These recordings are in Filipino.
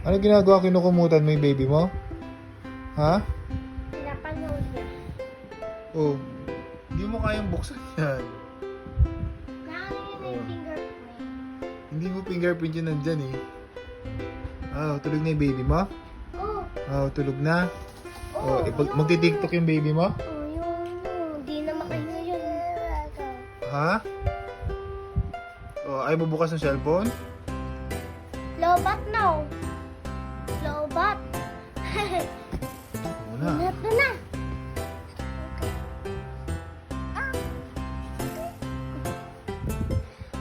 Ano ginagawa? Kinukumutan mo yung baby mo? Ha? Pinapanood niya. Oh, hindi mo kayang buksan yan. Nakakaya na yung fingerprint. Hindi mo fingerprint yun nandyan eh. Oh, tulog na yung baby mo? Oh, Oh, tulog na. Oh, yung- magti-tiktok yung baby mo? Oh, hindi na makahinga yun. Ha? Oh, ay bubukas ng cellphone? Lobat no. Lobat. Wala. Lahat na na.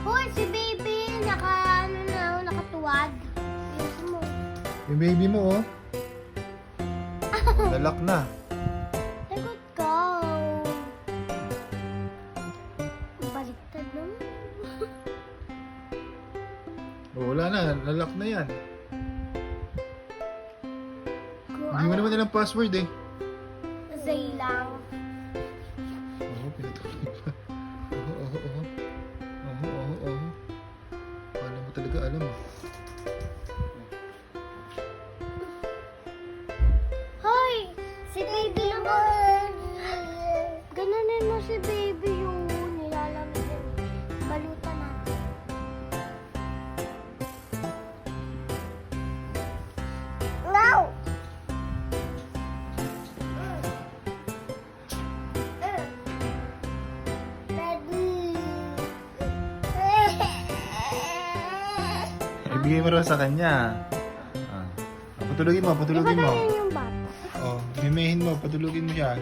Hoy, si baby, nakatuwad. Yes mo. Yung baby mo oh. Lalak na. Lagot ka. Baliktad naman. Oh, wala na. Lalak na yan. Kung Hindi mo naman nilang password eh. Zay lang. Oo, pinatuloy pa. Oo. Paano mo talaga alam ah? Hoy! Si baby naman. Gananin mo si baby yung nilalamig yun. Balutan natin. No! Ibigay mo rin sa kanya. Ah. Patulugin mo, patulugin mo. Iba tayo yung bata. Oh, bimehin mo, patulugin mo siya.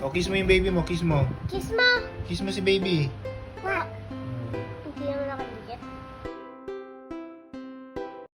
Oh, kiss mo yung baby mo, kiss mo. Kiss mo! Kiss mo si baby. Wa!